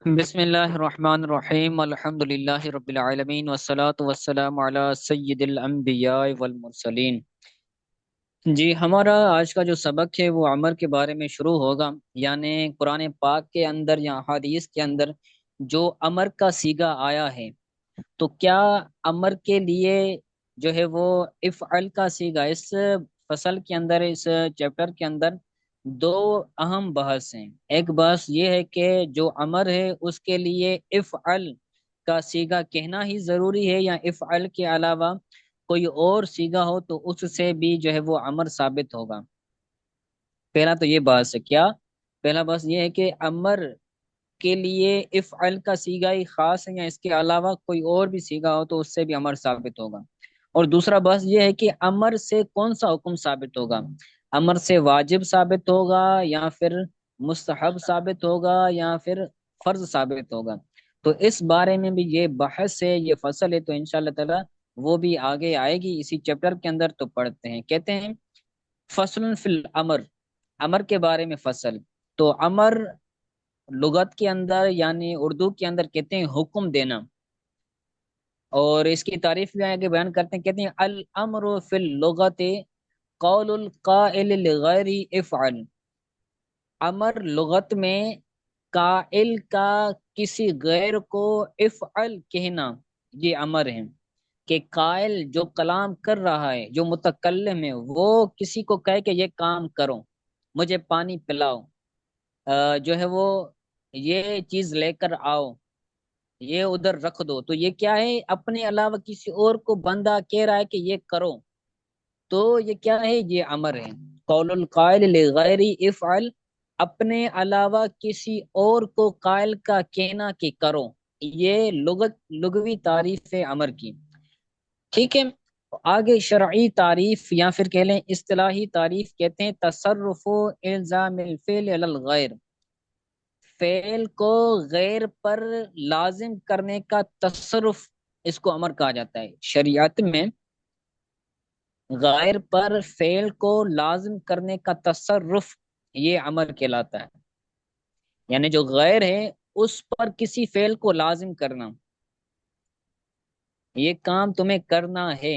بسم اللہ الرحمن الرحیم الحمد للہ رب العالمین والصلاة والسلام علی سید الانبیاء والمرسلین۔ جی، ہمارا آج کا جو سبق ہے وہ عمر کے بارے میں شروع ہوگا، یعنی قرآن پاک کے اندر یا حدیث کے اندر جو امر کا صیغہ آیا ہے، تو کیا امر کے لیے جو ہے وہ افعل کا صیغہ اس فصل کے اندر، اس چیپٹر کے اندر دو اہم بحث ہیں۔ ایک بحث یہ ہے کہ جو امر ہے اس کے لیے افعل کا صیغہ کہنا ہی ضروری ہے، یا افعل کے علاوہ کوئی اور صیغہ ہو تو اس سے بھی جو ہے وہ امر ثابت ہوگا۔ پہلا تو یہ بحث ہے کیا، پہلا بحث یہ ہے کہ امر کے لیے افعل کا صیغہ ہی خاص ہے، یا اس کے علاوہ کوئی اور بھی صیغہ ہو تو اس سے بھی امر ثابت ہوگا۔ اور دوسرا بحث یہ ہے کہ امر سے کون سا حکم ثابت ہوگا، امر سے واجب ثابت ہوگا، یا پھر مستحب ثابت ہوگا، یا پھر فرض ثابت ہوگا۔ تو اس بارے میں بھی یہ بحث ہے، یہ فصل ہے، تو انشاءاللہ تعالی وہ بھی آگے آئے گی اسی چیپٹر کے اندر۔ تو پڑھتے ہیں، کہتے ہیں فصل فی الامر، امر کے بارے میں فصل۔ تو امر لغت کے اندر یعنی اردو کے اندر کہتے ہیں حکم دینا، اور اس کی تعریف بھی آگے بیان کرتے ہیں، کہتے ہیں الامر فی اللغت قول القائل لغیر افعل۔ امر لغت میں قائل کا کسی غیر کو افعل کہنا، یہ امر ہے کہ قائل جو کلام کر رہا ہے، جو متکلم ہے، وہ کسی کو کہے کہ یہ کام کرو، مجھے پانی پلاؤ، جو ہے وہ یہ چیز لے کر آؤ، یہ ادھر رکھ دو، تو یہ کیا ہے، اپنے علاوہ کسی اور کو بندہ کہہ رہا ہے کہ یہ کرو، تو یہ کیا ہے، یہ امر ہے۔ قول القائل لغیر افعل، اپنے علاوہ کسی اور کو قائل کا کہنا کہ کرو، یہ لغوی تعریف ہے امر کی، ٹھیک ہے۔ آگے شرعی تعریف یا پھر کہہ لیں اصطلاحی تعریف، کہتے ہیں تصرف و الزام الفعل علی الغیر، فعل کو غیر پر لازم کرنے کا تصرف، اس کو امر کہا جاتا ہے شریعت میں۔ غیر پر فعل کو لازم کرنے کا تصرف یہ امر کہلاتا ہے، یعنی جو غیر ہے اس پر کسی فعل کو لازم کرنا، یہ کام تمہیں کرنا ہے،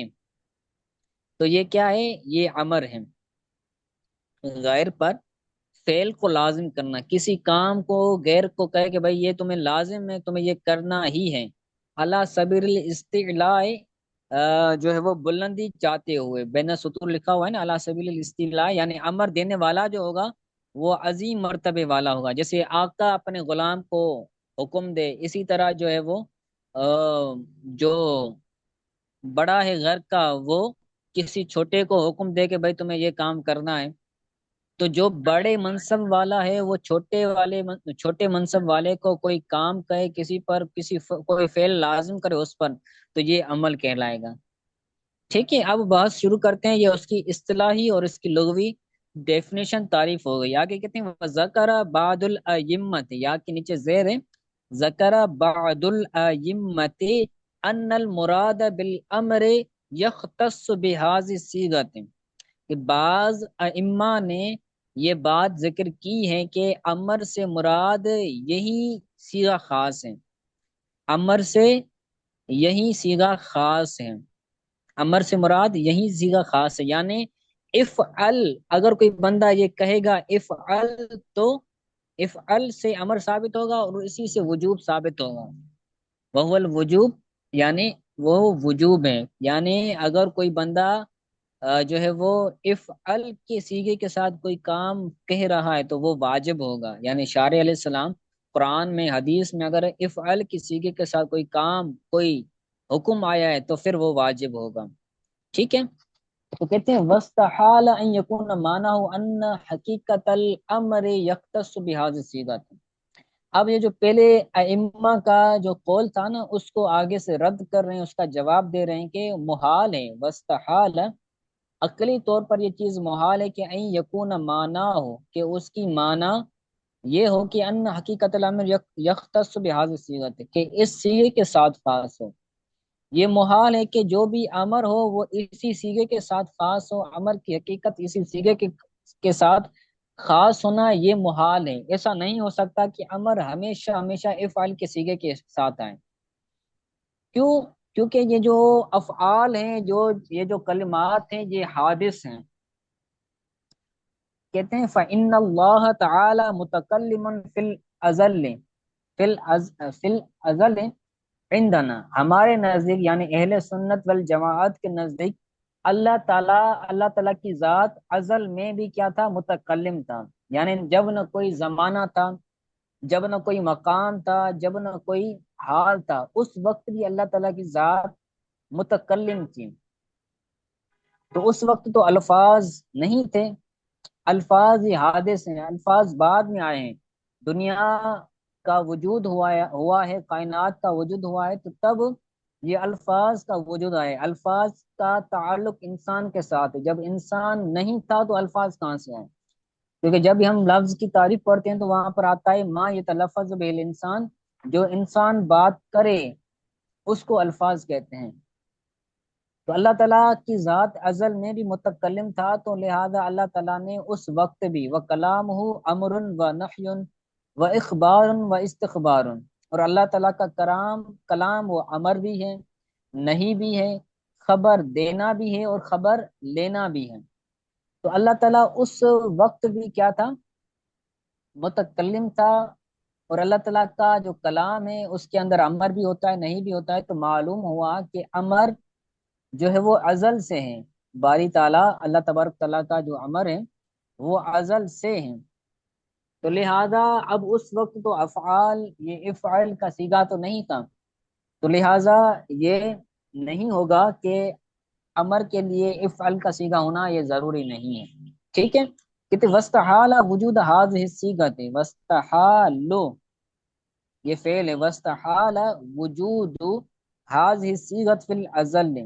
تو یہ کیا ہے، یہ امر ہے۔ غیر پر فعل کو لازم کرنا، کسی کام کو غیر کو کہے کہ بھائی یہ تمہیں لازم ہے، تمہیں یہ کرنا ہی ہے، اللہ سبیل الاستعلاء، جو ہے وہ بلندی چاہتے ہوئے، بین سطور لکھا ہوا ہے نا، اللہ سبیل الاستعلاء، یعنی امر دینے والا جو ہوگا وہ عظیم مرتبے والا ہوگا، جیسے آقا اپنے غلام کو حکم دے، اسی طرح جو ہے وہ جو بڑا ہے گھر کا وہ کسی چھوٹے کو حکم دے کہ بھائی تمہیں یہ کام کرنا ہے، تو جو بڑے منصب والا ہے وہ چھوٹے منصب والے کو کوئی کام کہے، کسی پر کوئی فعل لازم کرے اس پر، تو یہ عمل کہلائے گا، ٹھیک ہے۔ اب بحث شروع کرتے ہیں، یہ اس کی اصطلاحی اور اس کی لغوی ڈیفینیشن تعریف ہو گئی۔ آگے کہتے ہیں ذکر بعض الائمۃ، یا کے نیچے زیر ہے، ذکر بعض الائمۃ ان المراد بالامر یختص بهذه الصیغۃ، کہ بعض ائمہ نے یہ بات ذکر کی ہے کہ امر سے مراد یہی صیغہ خاص ہے، امر سے یہی صیغہ خاص ہے، امر سے مراد یہی صیغہ خاص ہے، یعنی افعل، اگر کوئی بندہ یہ کہے گا افعل، تو افعل سے امر ثابت ہوگا اور اسی سے وجوب ثابت ہوگا، وہ الوجوب، یعنی وہ وجوب ہے، یعنی اگر کوئی بندہ جو ہے وہ افعل کے صیغے کے ساتھ کوئی کام کہہ رہا ہے تو وہ واجب ہوگا، یعنی شارع علیہ السلام قرآن میں حدیث میں اگر افعل کی صیغے کے ساتھ کوئی کام کوئی حکم آیا ہے تو پھر وہ واجب ہوگا، ٹھیک ہے۔ تو کہتے ہیں وَاسْتَحَالَ أَن يَكُونَ مَعْنَهُ أَنَّ حَقِيقَةَ الْأَمْرِ يَخْتَصُّ بِهَذِهِ الصِّيغَةِ۔ اب یہ جو پہلے ائمہ کا جو قول تھا نا، اس کو آگے سے رد کر رہے ہیں، اس کا جواب دے رہے ہیں کہ محال ہے، وَاسْتَحَالَ، عقلی طور پر یہ چیز محال ہے کہ این یکون معنی ہو، کہ اس کی معنی یہ ہو کہ ان حقیقت الامر یختص بهذه الصیغۃ، کہ اس صیغے کے ساتھ خاص ہو، یہ محال ہے کہ جو بھی امر ہو وہ اسی صیغے کے ساتھ خاص ہو، امر کی حقیقت اسی صیغے کے ساتھ خاص ہونا یہ محال ہے، ایسا نہیں ہو سکتا کہ امر ہمیشہ ہمیشہ افعال کے صیغے کے ساتھ آئے۔ کیوں؟ کیونکہ یہ جو افعال ہیں، یہ جو کلمات ہیں، یہ حادث ہیں۔ کہتے ہیں فَإِنَّ اللَّهَ تَعَالَى مُتَكَلِّمٌ فِي الْأَزَلِ عندنا، ہمارے نزدیک یعنی اہل سنت والجماعت کے نزدیک اللہ تعالیٰ کی ذات ازل میں بھی کیا تھا؟ متکلم تھا۔ یعنی جب نہ کوئی زمانہ تھا، جب نہ کوئی مقام تھا، جب نہ کوئی حال تھا، اس وقت بھی اللہ تعالیٰ کی ذات متکلم تھی۔ تو اس وقت تو الفاظ نہیں تھے، الفاظ ہی حادث ہیں، الفاظ بعد میں آئے ہیں۔ دنیا کا وجود ہوا ہے، کائنات کا وجود ہوا ہے، تو تب یہ الفاظ کا وجود آئے۔ الفاظ کا تعلق انسان کے ساتھ ہے، جب انسان نہیں تھا تو الفاظ کہاں سے آئے؟ کیونکہ جب ہم لفظ کی تعریف پڑھتے ہیں تو وہاں پر آتا ہے ما یتلفظ بہ الانسان، جو انسان بات کرے اس کو الفاظ کہتے ہیں۔ تو اللہ تعالیٰ کی ذات ازل میں بھی متکلم تھا، تو لہذا اللہ تعالیٰ نے اس وقت بھی وَكَلَامُهُ أَمْرٌ وَنَحْيٌ وَإِخْبَارٌ وَإِسْتِخْبَارٌ، اور اللہ تعالیٰ کا کلام وہ امر بھی ہے، نہیں بھی ہے، خبر دینا بھی ہے اور خبر لینا بھی ہے۔ تو اللہ تعالیٰ اس وقت بھی کیا تھا؟ متکلم تھا۔ اور اللہ تعالیٰ کا جو کلام ہے اس کے اندر امر بھی ہوتا ہے، نہیں بھی ہوتا ہے، تو معلوم ہوا کہ امر جو ہے وہ ازل سے ہیں۔ باری تعالیٰ اللہ تبارک تعالیٰ کا جو امر ہے وہ ازل سے ہیں۔ تو لہذا اب اس وقت تو افعال، یہ افعال کا صیغہ تو نہیں تھا، تو لہذا یہ نہیں ہوگا کہ امر کے لیے افعال کا صیغہ ہونا یہ ضروری نہیں ہے۔ ٹھیک ہے، کہتے وستحال وجود هذه الصیغۃ، وستحال یہ فعل ہے، وستحال وجود هذه الصیغۃ فی الازل،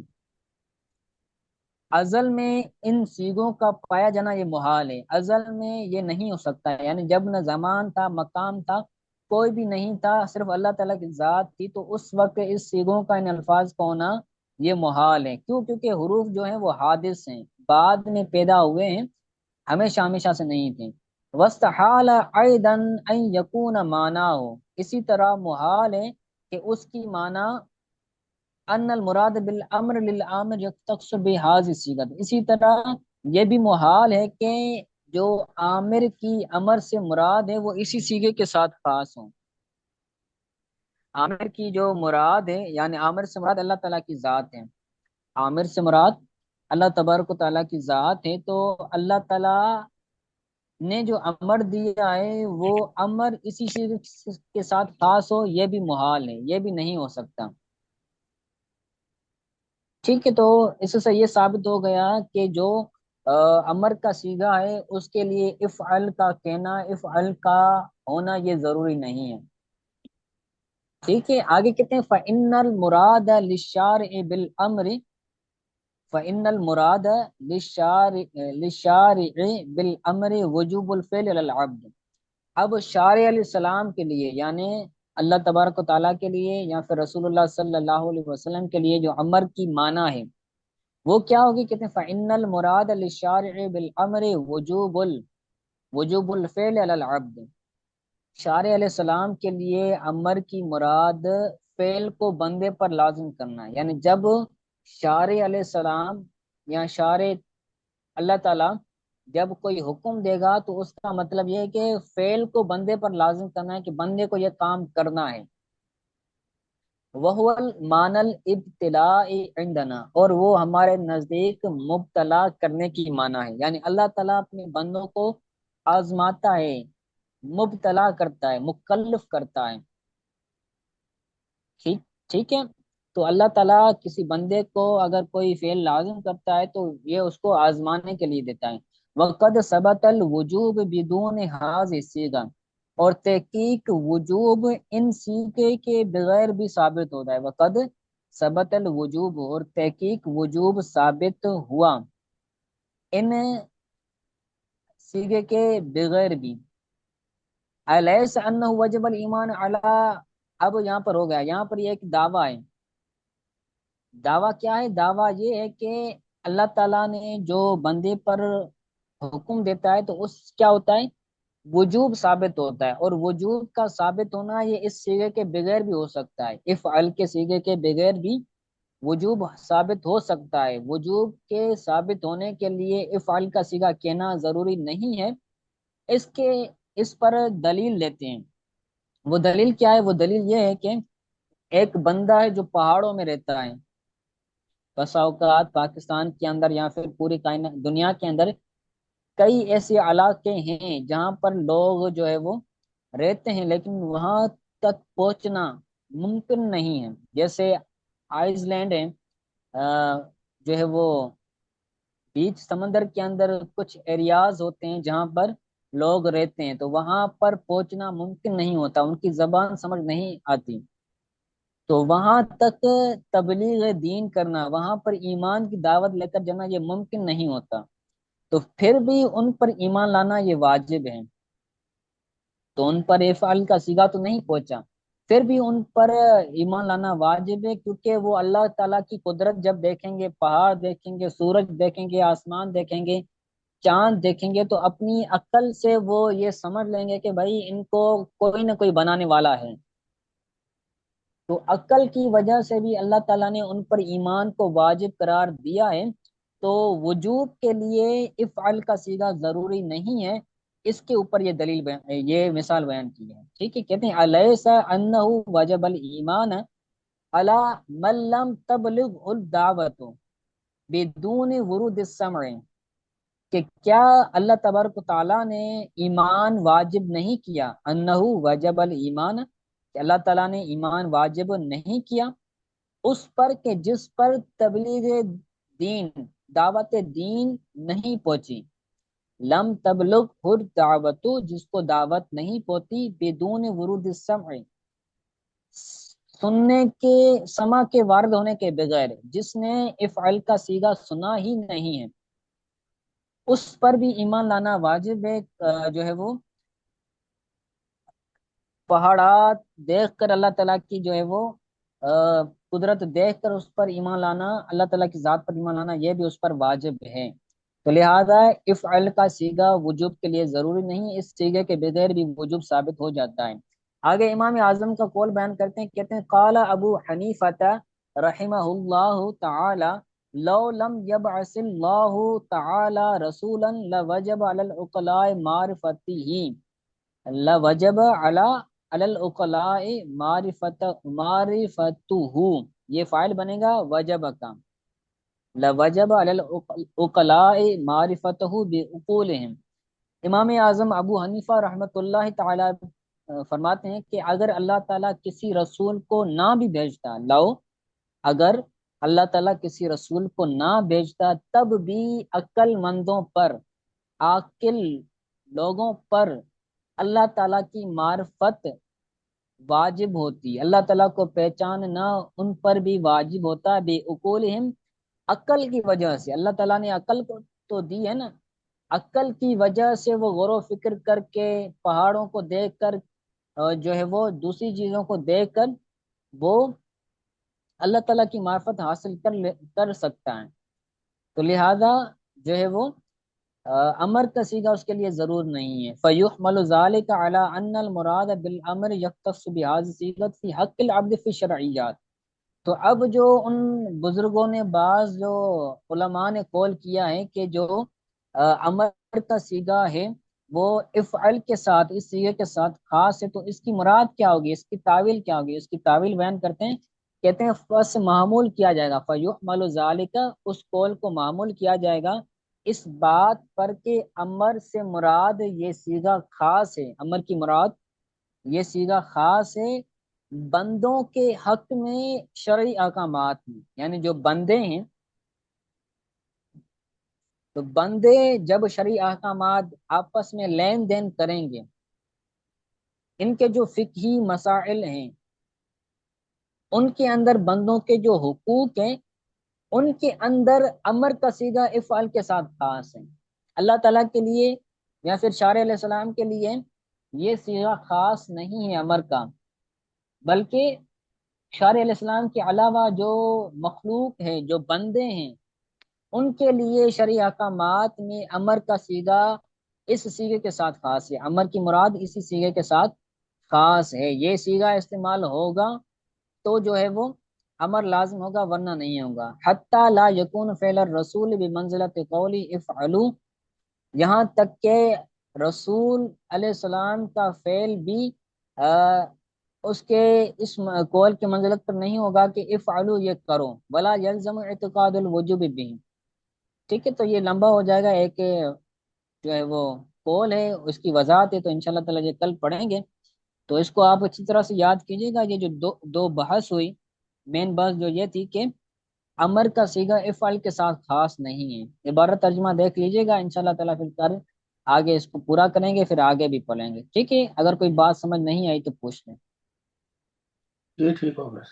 ازل میں ان صیغوں کا پایا جانا یہ محال ہے، ازل میں یہ نہیں ہو سکتا ہے۔ یعنی جب نہ زمان تھا، مقام تھا، کوئی بھی نہیں تھا، صرف اللہ تعالیٰ کی ذات تھی، تو اس وقت اس صیغوں کا ان الفاظ کا ہونا یہ محال ہے۔ کیوں؟ کیونکہ حروف جو ہیں وہ حادث ہیں، بعد میں پیدا ہوئے ہیں، ہمیشہ ہمیشہ سے نہیں تھے۔ وَاسْتَحَالَ أَيْضًا أَن يَكُونَ مَعْنَاهُ، اسی طرح محال ہے کہ اس کی معنی ان المراد بالامر للامر یختص بهذه الصیغۃ، اسی طرح یہ بھی محال ہے کہ جو عامر کی امر سے مراد ہے وہ اسی صیغے کے ساتھ خاص ہوں۔ عامر کی جو مراد ہے، یعنی عامر سے مراد اللہ تعالیٰ کی ذات ہے، عامر سے مراد اللہ تبارک و تعالیٰ کی ذات ہے، تو اللہ تعالیٰ نے جو امر دیا ہے وہ امر اسی صیغے کے ساتھ خاص ہو، یہ بھی محال ہے، یہ بھی نہیں ہو سکتا۔ ٹھیک ہے، تو اس سے یہ ثابت ہو گیا کہ جو امر کا صیغہ ہے اس کے لیے افعل کا کہنا، افعل کا ہونا یہ ضروری نہیں ہے۔ ٹھیک ہے، آگے کہتے ہیں فَإِنَّ الْمُرَادَ لِلشَّارِعِ بِالْأَمْرِ، فَإِنَّ الْمُرَادَ لِلشَّارِعِ بِالْأَمْرِ وُجُوبُ الْفِعْلِ عَلَى الْعَبْدِ، اب شارع علیہ السلام کے لیے، یعنی اللہ تبارک و تعالیٰ کے لیے یا پھر رسول اللہ صلی اللہ علیہ وسلم کے لیے جو امر کی معنی ہے وہ کیا ہوگی؟ کہتے ہیں فَإِنَّ الْمُرَادَ لِلشَّارِعِ بِالْأَمْرِ وُجُوبُ الْفِعْلِ عَلَى الْعَبْدِ، شارع علیہ السلام کے لیے امر کی مراد فعل کو بندے پر لازم کرنا ہے۔ یعنی جب شارع علیہ السلام یا شارع اللہ تعالیٰ جب کوئی حکم دے گا تو اس کا مطلب یہ ہے کہ فعل کو بندے پر لازم کرنا ہے، کہ بندے کو یہ کام کرنا ہے۔ وَهُوَ الْمَعْنَى الْإِبْتِلَاءِ عِنْدَنَا، اور وہ ہمارے نزدیک مبتلا کرنے کی معنی ہے، یعنی اللہ تعالیٰ اپنے بندوں کو آزماتا ہے، مبتلا کرتا ہے، مکلف کرتا ہے۔ ٹھیک ٹھیک ہے، تو اللہ تعالیٰ کسی بندے کو اگر کوئی فعل لازم کرتا ہے تو یہ اس کو آزمانے کے لیے دیتا ہے۔ وَقَدْ ثَبَتَ الْوُجُوبُ بِدُونِ هَذِهِ الصِّيغَةِ، اور تحقیق وجوب ان سیغے کے بغیر بھی ثابت ہوتا ہے۔ وقد ثبت الوجوب، اور تحقیق وجوب ثابت ہوا ان سیغے کے بغیر بھی۔ الیس انہ وجب الایمان علی، اب یہاں پر ہو گیا، یہاں پر یہ ایک دعویٰ ہے۔ دعویٰ کیا ہے؟ دعویٰ یہ ہے کہ اللہ تعالیٰ نے جو بندے پر حکم دیتا ہے تو اس کیا ہوتا ہے، وجوب ثابت ہوتا ہے، اور وجوب کا ثابت ہونا یہ اس سیغے کے بغیر بھی ہو سکتا ہے، افعل کے سیغے کے بغیر بھی وجوب ثابت ہو سکتا ہے۔ وجوب کے ثابت ہونے کے لیے افعل کا سیغہ کہنا ضروری نہیں ہے۔ اس کے اس پر دلیل لیتے ہیں۔ وہ دلیل کیا ہے؟ وہ دلیل یہ ہے کہ ایک بندہ ہے جو پہاڑوں میں رہتا ہے، بسا اوقات پاکستان کے اندر یا پھر پوری کائنات دنیا کے اندر کئی ایسے علاقے ہیں جہاں پر لوگ جو ہے وہ رہتے ہیں، لیکن وہاں تک پہنچنا ممکن نہیں ہے۔ جیسے آئس لینڈ ہے، جو ہے وہ بیچ سمندر کے اندر کچھ ایریاز ہوتے ہیں جہاں پر لوگ رہتے ہیں، تو وہاں پر پہنچنا ممکن نہیں ہوتا، ان کی زبان سمجھ نہیں آتی، تو وہاں تک تبلیغ دین کرنا، وہاں پر ایمان کی دعوت لے کر جانا یہ ممکن نہیں ہوتا، تو پھر بھی ان پر ایمان لانا یہ واجب ہے۔ تو ان پر افعال کا صیغہ تو نہیں پہنچا، پھر بھی ان پر ایمان لانا واجب ہے، کیونکہ وہ اللہ تعالیٰ کی قدرت جب دیکھیں گے، پہاڑ دیکھیں گے، سورج دیکھیں گے، آسمان دیکھیں گے، چاند دیکھیں گے، تو اپنی عقل سے وہ یہ سمجھ لیں گے کہ بھائی ان کو کوئی نہ کوئی بنانے والا ہے۔ تو عقل کی وجہ سے بھی اللہ تعالیٰ نے ان پر ایمان کو واجب قرار دیا ہے، تو وجوب کے لیے افعل کا صیغہ ضروری نہیں ہے۔ اس کے اوپر یہ یہ مثال بیان کی ہے، ٹھیک ہے؟ کہتے ہیں الیس انہ وجب الایمان علی من لم تبلغ الدعوت بدون ورود السمع، کہ کیا اللہ تبارک و تعالیٰ نے ایمان واجب نہیں کیا، انہ وجب الایمان، کہ اللہ تعالیٰ نے ایمان واجب نہیں کیا اس پر کہ جس پر تبلیغ دین، دعوت دین نہیں پہنچی، لم تبلغ خود دعوت، جس کو دعوت نہیں پہنچی، بدون ورود السمع، سننے کے، سما کے وارد ہونے کے بغیر، جس نے افعل کا صیغہ سنا ہی نہیں ہے، اس پر بھی ایمان لانا واجب ہے۔ جو ہے وہ پہاڑات دیکھ کر اللہ تعالیٰ کی جو ہے وہ قدرت دیکھ کر اس پر ایمان لانا، اللہ تعالیٰ کی ذات پر ایمان لانا، یہ بھی اس پر واجب ہے۔ تو لہذا افعل کا صیغہ وجوب کے لیے ضروری نہیں، اس صیغے کے بغیر بھی وجوب ثابت ہو جاتا ہے۔ آگے امام اعظم کا قول بیان کرتے ہیں، کہتے ہیں قال ابو حنیفۃ رحمہ اللہ تعالی لو لم يبعث اللہ تعالی رسولا لوجب علی العقلاء معرفته، لوجب علی العقلاء معرفتہ، یہ فاعل بنے گا وجب کا، لوجب علی العقلاء معرفتہ بعقولہم۔ امام اعظم ابو حنیفہ رحمۃ اللہ تعالی فرماتے ہیں کہ اگر اللہ تعالیٰ کسی رسول کو نہ بھی بھیجتا، لو، اگر اللہ تعالیٰ کسی رسول کو نہ بھیجتا، تب بھی عقل مندوں پر، عاقل لوگوں پر اللہ تعالیٰ کی معرفت واجب ہوتی، اللہ تعالیٰ کو پہچاننا ان پر بھی واجب ہوتا، بے عقولہم، عقل کی وجہ سے۔ اللہ تعالیٰ نے عقل کو تو دی ہے نا، عقل کی وجہ سے وہ غور و فکر کر کے، پہاڑوں کو دیکھ کر، جو ہے وہ دوسری چیزوں کو دیکھ کر وہ اللہ تعالیٰ کی معرفت حاصل کر سکتا ہے، تو لہذا جو ہے وہ امر کا صیغہ اس کے لیے ضرور نہیں ہے۔ فَيُحْمَلُ ذَلِكَ عَلَىٰ أَنَّ الْمُرَادَ بِالْأَمْرِ يَخْتَصُّ بِهَذِهِ الصِّيغَةِ فِي حَقِّ الْعَبْدِ فِي الشَّرْعِيَّاتِ، تو اب جو ان بزرگوں نے، بعض جو علماء نے قول کیا ہے کہ جو امر کا صیغہ ہے وہ افعل کے ساتھ، اس صیغے کے ساتھ خاص ہے، تو اس کی مراد کیا ہوگی، اس کی تعویل کیا ہوگی؟ اس کی تعویل بیان کرتے ہیں، کہتے ہیں بس معمول کیا جائے گا، فَيُحْمَلُ ذَلِكَ، اس قول کو معمول کیا جائے گا اس بات پر کہ امر سے مراد یہ صیغہ خاص ہے، امر کی مراد یہ صیغہ خاص ہے بندوں کے حق میں شرعی احکامات میں، یعنی جو بندے ہیں، تو بندے جب شرعی احکامات آپس میں لین دین کریں گے، ان کے جو فقہی مسائل ہیں، ان کے اندر بندوں کے جو حقوق ہیں، ان کے اندر امر کا صیغہ افعال کے ساتھ خاص ہے۔ اللہ تعالیٰ کے لیے یا پھر شارع علیہ السلام کے لیے یہ صیغہ خاص نہیں ہے امر کا، بلکہ شارع علیہ السلام کے علاوہ جو مخلوق ہے، جو بندے ہیں، ان کے لیے شرعی احکامات میں امر کا صیغہ اس صیغے کے ساتھ خاص ہے، امر کی مراد اسی صیغے کے ساتھ خاص ہے، یہ صیغہ استعمال ہوگا تو جو ہے وہ امر لازم ہوگا ورنہ نہیں ہوگا۔ حتی لا یکون فعل الرسول بمنزلت قولی افعلوا، یہاں تک کہ رسول علیہ السلام کا فعل بھی اس کے اس قول کے منزلت پر نہیں ہوگا کہ افعلوا یہ کرو، ولا یلزم اعتقاد الوجوب بھی۔ ٹھیک ہے، تو یہ لمبا ہو جائے گا، ایک جو ہے وہ قول ہے اس کی وضاحت ہے، تو انشاءاللہ تعالی یہ کل پڑھیں گے۔ تو اس کو آپ اچھی طرح سے یاد کیجیے گا، یہ جو دو بحث ہوئی، مین بحث جو یہ تھی کہ امر کا صیغہ افعل کے ساتھ خاص نہیں ہے، عبارت ترجمہ دیکھ لیجیے گا انشاءاللہ تعالی، پھر کل آگے اس کو پورا کریں گے، پھر آگے بھی پڑھیں گے، ٹھیک ہے؟ اگر کوئی بات سمجھ نہیں آئی تو پوچھ لیں۔ جی ٹھیک ہو گیا۔